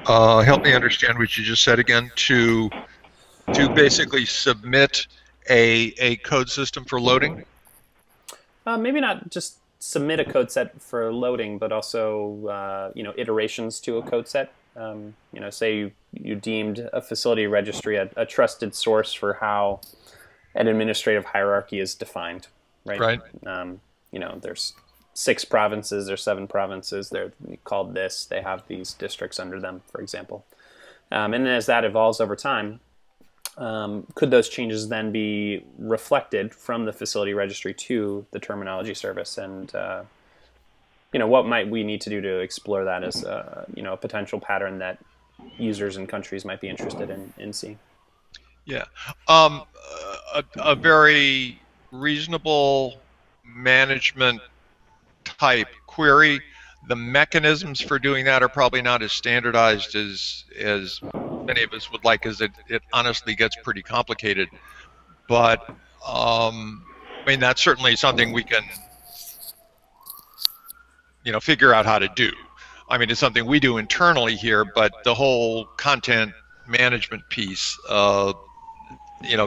Help me understand what you just said again. To basically submit a code system for loading? Maybe not just submit a code set for loading, but also iterations to a code set. Say you deemed a facility registry a trusted source for how an administrative hierarchy is defined, right? Right. There's 6 provinces or 7 provinces. They're called this. They have these districts under them, for example. And then as that evolves over time, could those changes then be reflected from the facility registry to the terminology service? And what might we need to do to explore that as a potential pattern that users and countries might be interested in seeing? Yeah, a very reasonable management type query. The mechanisms for doing that are probably not as standardized as many of us would like, as it honestly gets pretty complicated. But that's certainly something we can figure out how to do. It's something we do internally here, but the whole content management piece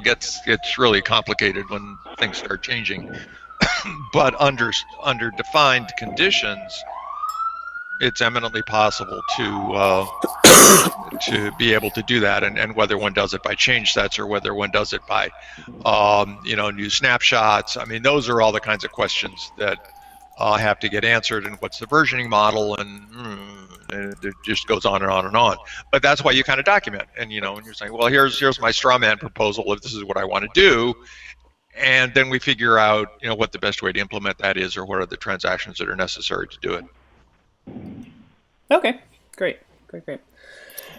gets really complicated when things start changing. But under defined conditions, it's eminently possible to be able to do that, and whether one does it by change sets or whether one does it by new snapshots. Those are all the kinds of questions that have to get answered, and what's the versioning model, and it just goes on and on and on. But that's why you kind of document, and and you're saying, well, here's my straw man proposal if this is what I want to do, and then we figure out what the best way to implement that is, or what are the transactions that are necessary to do it. Okay, great.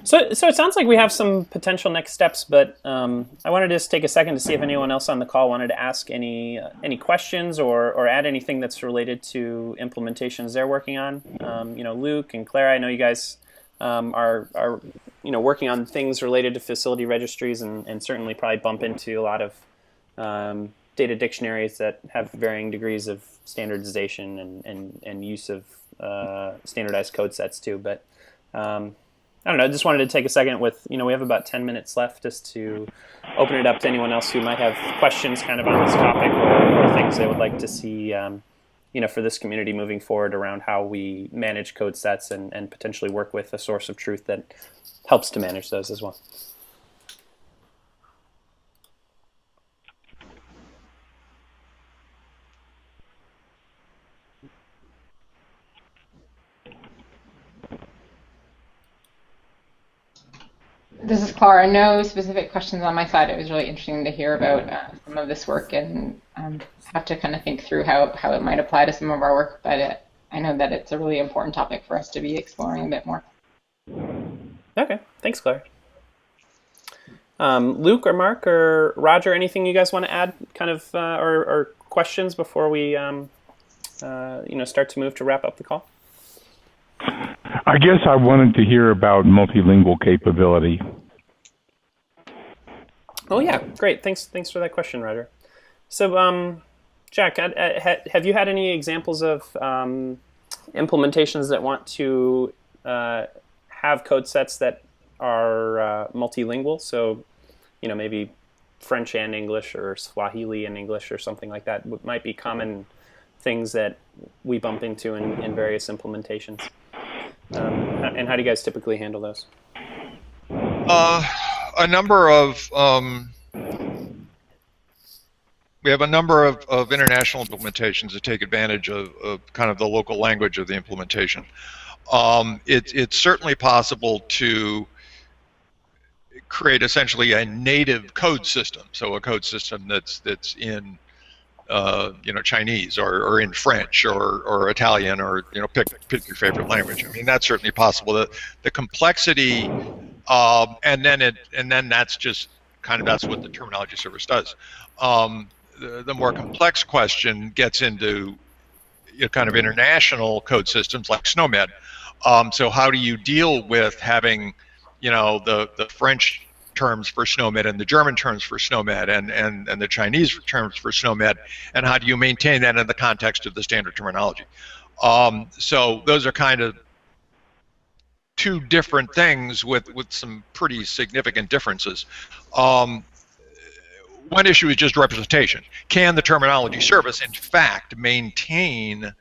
So it sounds like we have some potential next steps, but I wanted to just take a second to see if anyone else on the call wanted to ask any questions or add anything that's related to implementations they're working on. Luke and Clara, I know you guys are working on things related to facility registries, and certainly probably bump into a lot of data dictionaries that have varying degrees of standardization and use of standardized code sets too. But I don't know, I just wanted to take a second we have about 10 minutes left just to open it up to anyone else who might have questions kind of on this topic or things they would like to see, for this community moving forward around how we manage code sets and potentially work with a source of truth that helps to manage those as well. This is Clara. No specific questions on my side. It was really interesting to hear about some of this work, and have to kind of think through how it might apply to some of our work. But I know that it's a really important topic for us to be exploring a bit more. Okay, thanks, Clara. Luke or Mark or Roger, anything you guys want to add, kind of, or questions before we start to move to wrap up the call? I guess I wanted to hear about multilingual capability. Oh yeah, great. Thanks for that question, Roger. So, Jack, have you had any examples of implementations that want to have code sets that are multilingual? So, maybe French and English, or Swahili and English, or something like that might be common things that we bump into in various implementations. And how do you guys typically handle those? We have a number of international implementations that take advantage of kind of the local language of the implementation. It's certainly possible to create essentially a native code system, so a code system that's in Chinese or in French or Italian, or pick your favorite language. That's certainly possible. The complexity, and then that's just that's what the terminology service does. The more complex question gets into kind of international code systems like SNOMED. So how do you deal with having the French terms for SNOMED and the German terms for SNOMED and the Chinese terms for SNOMED, and how do you maintain that in the context of the standard terminology? So those are kind of two different things with some pretty significant differences. One issue is just representation. Can the terminology service, in fact, maintain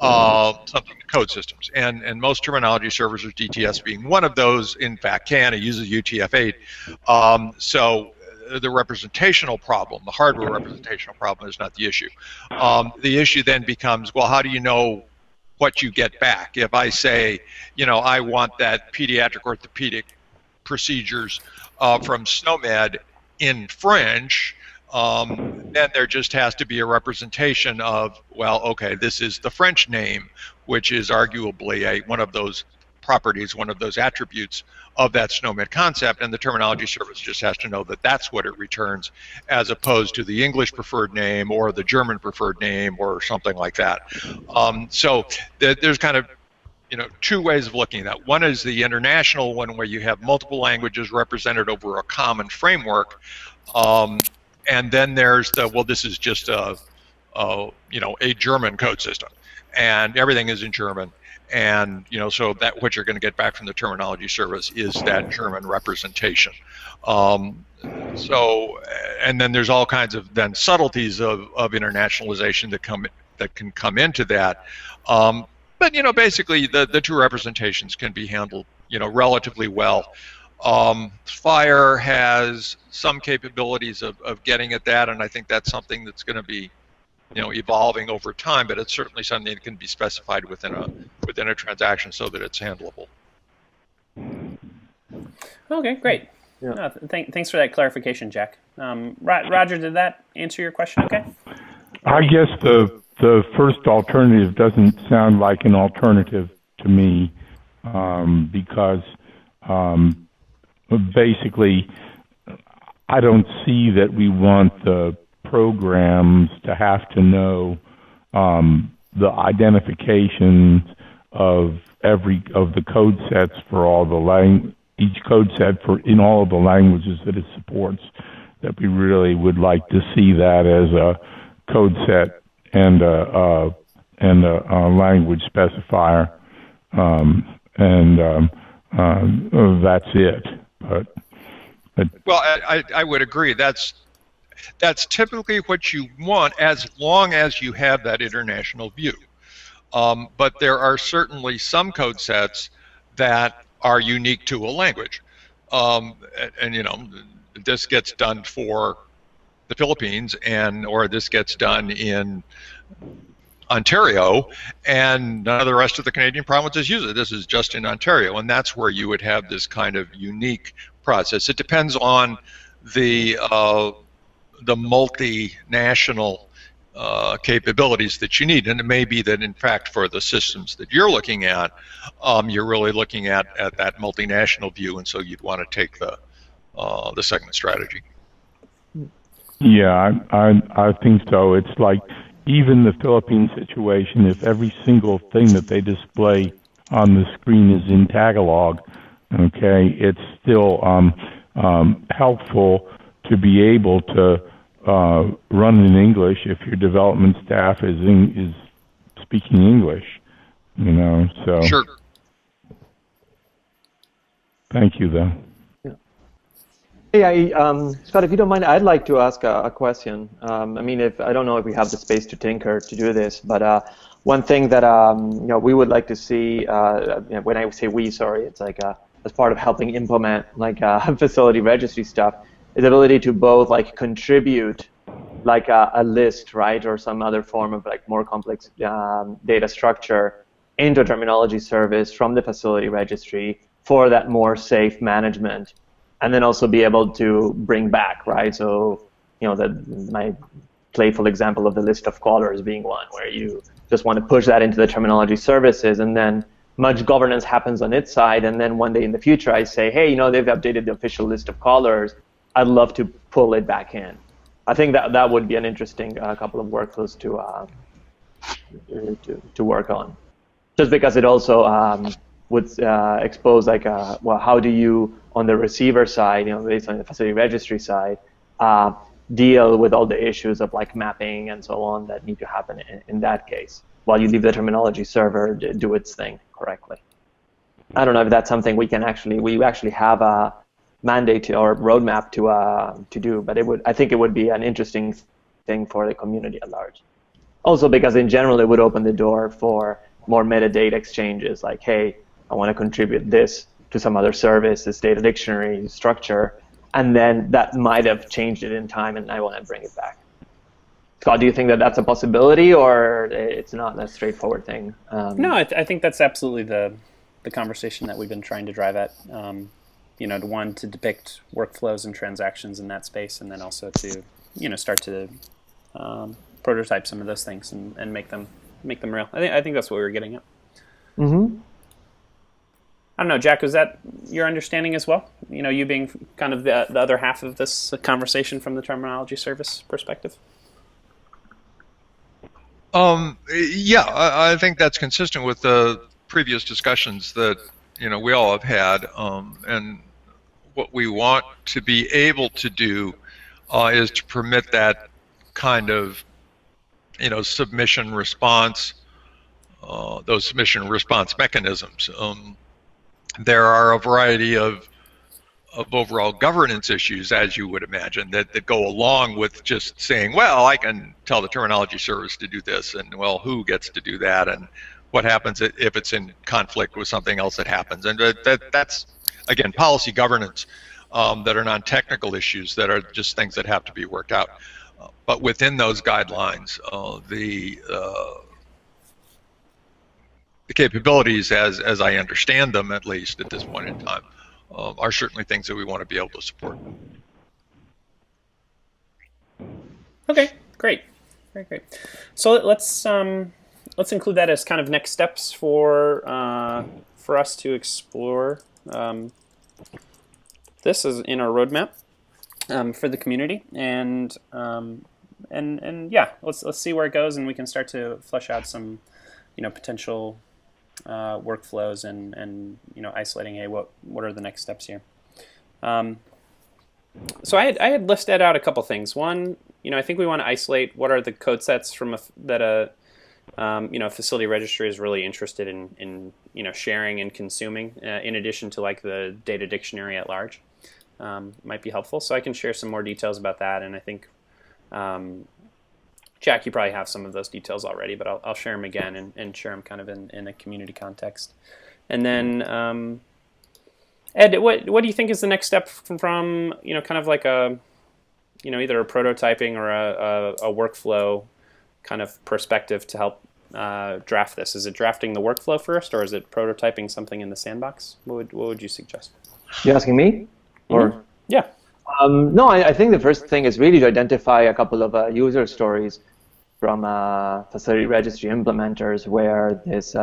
something in code systems? And most terminology services, DTS being one of those, in fact can. It uses UTF-8. So the representational problem, the hardware representational problem, is not the issue. The issue then becomes, well, how do you know what you get back? If I say, I want that pediatric orthopedic procedures from SNOMED in French, then there just has to be a representation of, well, okay, this is the French name, which is arguably one of those properties, one of those attributes of that SNOMED concept, and the terminology service just has to know that that's what it returns, as opposed to the English preferred name or the German preferred name or something like that. So there's kind of two ways of looking at that. One is the international one, where you have multiple languages represented over a common framework, and then there's the, well, this is just a German code system, and everything is in German, and so that what you're going to get back from the terminology service is that German representation. So, and then there's all kinds of then subtleties of internationalization that can come into that. But basically the two representations can be handled relatively well. FHIR has some capabilities of getting at that, and I think that's something that's going to be evolving over time, but it's certainly something that can be specified within a transaction so that it's handleable. Okay, great. Yeah. Thanks for that clarification, Jack. Roger, did that answer your question okay? I guess the first alternative doesn't sound like an alternative to me, because basically I don't see that we want the programs to have to know the identifications of the code sets for all the each code set in all of the languages that it supports. That we really would like to see that as a code set and a language specifier, that's it. Well, I would agree. That's typically what you want, as long as you have that international view. But there are certainly some code sets that are unique to a language, and this gets done for the Philippines, or this gets done in Ontario, and none of the rest of the Canadian provinces use it. This is just in Ontario, and that's where you would have this kind of unique process. It depends on the multinational capabilities that you need, and it may be that, in fact, for the systems that you're looking at, you're really looking at that multinational view, and so you'd want to take the segment strategy. Yeah, I think so. It's like even the Philippine situation, if every single thing that they display on the screen is in Tagalog, okay, it's still helpful to be able to run in English if your development staff is speaking English, so. Sure. Thank you, though. Hey, Scott, if you don't mind, I'd like to ask a question. I don't know if we have the space to tinker to do this, but one thing that we would like to see, when I say we, sorry, it's like as part of helping implement facility registry stuff, is the ability to both contribute a list, right, or some other form of more complex data structure into a terminology service from the facility registry for that more safe management. And then also be able to bring back, right? So, my playful example of the list of callers being one, where you just want to push that into the terminology services, and then much governance happens on its side, and then one day in the future I say, hey, they've updated the official list of callers. I'd love to pull it back in. I think that would be an interesting couple of workflows to work on, just because it also would expose how do you on the receiver side, based on the facility registry side, deal with all the issues of like mapping and so on that need to happen in that case, while you leave the terminology server to do its thing correctly. I don't know if that's something we actually have a mandate or roadmap to do, but I think it would be an interesting thing for the community at large. Also because in general it would open the door for more metadata exchanges, like, hey, I want to contribute this to some other service, this data dictionary structure, and then that might have changed it in time and I want to bring it back. Scott, do you think that that's a possibility, or it's not a straightforward thing? No, I think that's absolutely the conversation that we've been trying to drive at. To depict workflows and transactions in that space, and then also to start to prototype some of those things and make them real. I think that's what we were getting at. Mm-hmm. I don't know, Jack, was that your understanding as well? You being kind of the other half of this conversation from the terminology service perspective? Yeah, I think that's consistent with the previous discussions that we all have had, and what we want to be able to do is to permit that kind of submission response, those submission response mechanisms. There are a variety of overall governance issues, as you would imagine, that go along with just saying, well, I can tell the terminology service to do this, and well, who gets to do that, and what happens if it's in conflict with something else that happens. And that's, again, policy governance that are non-technical issues that are just things that have to be worked out. But within those guidelines, the capabilities, as I understand them, at least at this point in time, are certainly things that we want to be able to support. Okay, great, great. So let's include that as kind of next steps for us to explore. This is in our roadmap for the community, and yeah, let's see where it goes, and we can start to flesh out some potential workflows and isolating, hey, what are the next steps here. So I had listed out a couple things. One, I think we want to isolate what are the code sets from that a facility registry is really interested in sharing and consuming, in addition to like the data dictionary at large. Might be helpful. So I can share some more details about that, and I think Jack, you probably have some of those details already, but I'll share them again and share them kind of in a community context. And then Ed, what do you think is the next step from kind of like a either a prototyping or a workflow kind of perspective to help draft this? Is it drafting the workflow first, or is it prototyping something in the sandbox? What would you suggest? You asking me? Or Mm-hmm. Yeah. No, I think the first thing is really to identify a couple of user stories from facility registry implementers where this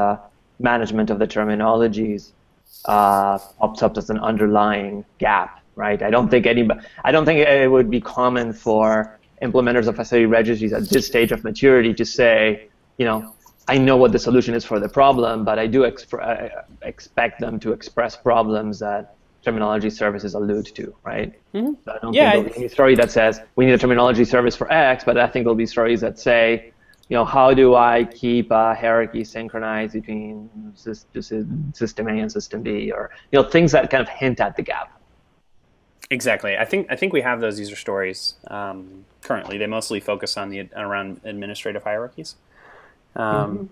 management of the terminologies pops up as an underlying gap, right? I don't think it would be common for implementers of facility registries at this stage of maturity to say, I know what the solution is for the problem, but I do expect them to express problems that terminology services allude to, right? Mm-hmm. So I don't think there'll be any story that says we need a terminology service for X, but I think there'll be stories that say, how do I keep a hierarchy synchronized between system A and system B, or things that kind of hint at the gap. Exactly. I think we have those user stories currently. They mostly focus on around administrative hierarchies. So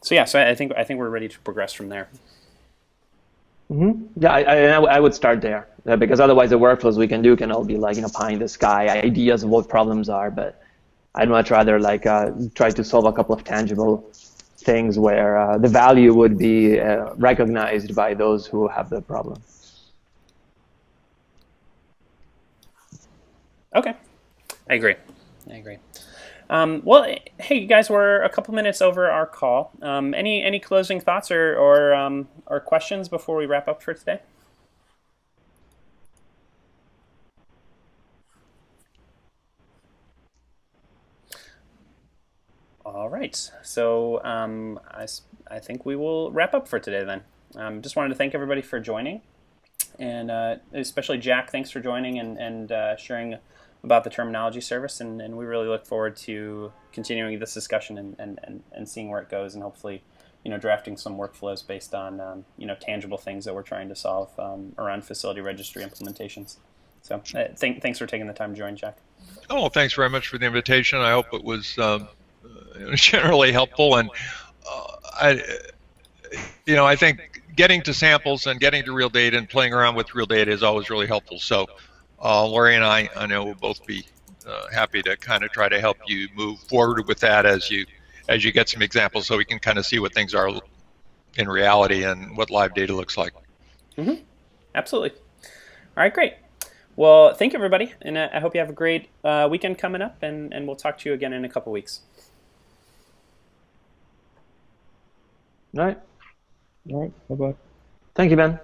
yeah, so I think we're ready to progress from there. Mm-hmm. Yeah, I would start there, because otherwise the workflows we can do can all be like pie in the sky ideas of what problems are, but I'd much rather try to solve a couple of tangible things where the value would be recognized by those who have the problem. Okay, I agree. Well, hey guys, we're a couple minutes over our call. Any closing thoughts or questions before we wrap up for today? All right. So I think we will wrap up for today then. Just wanted to thank everybody for joining. And especially Jack, thanks for joining and sharing about the terminology service. And we really look forward to continuing this discussion and seeing where it goes, and hopefully, drafting some workflows based on tangible things that we're trying to solve around facility registry implementations. So thanks for taking the time to join, Jack. Oh, thanks very much for the invitation. I hope it was generally helpful, and I think getting to samples and getting to real data and playing around with real data is always really helpful. So Lori and I know will both be happy to kind of try to help you move forward with that as you get some examples, so we can kind of see what things are in reality and what live data looks like. Mm-hmm. Absolutely. All right, great. Well, thank you, everybody, and I hope you have a great weekend coming up, and we'll talk to you again in a couple weeks. All right. All right. Bye-bye. Thank you, Ben.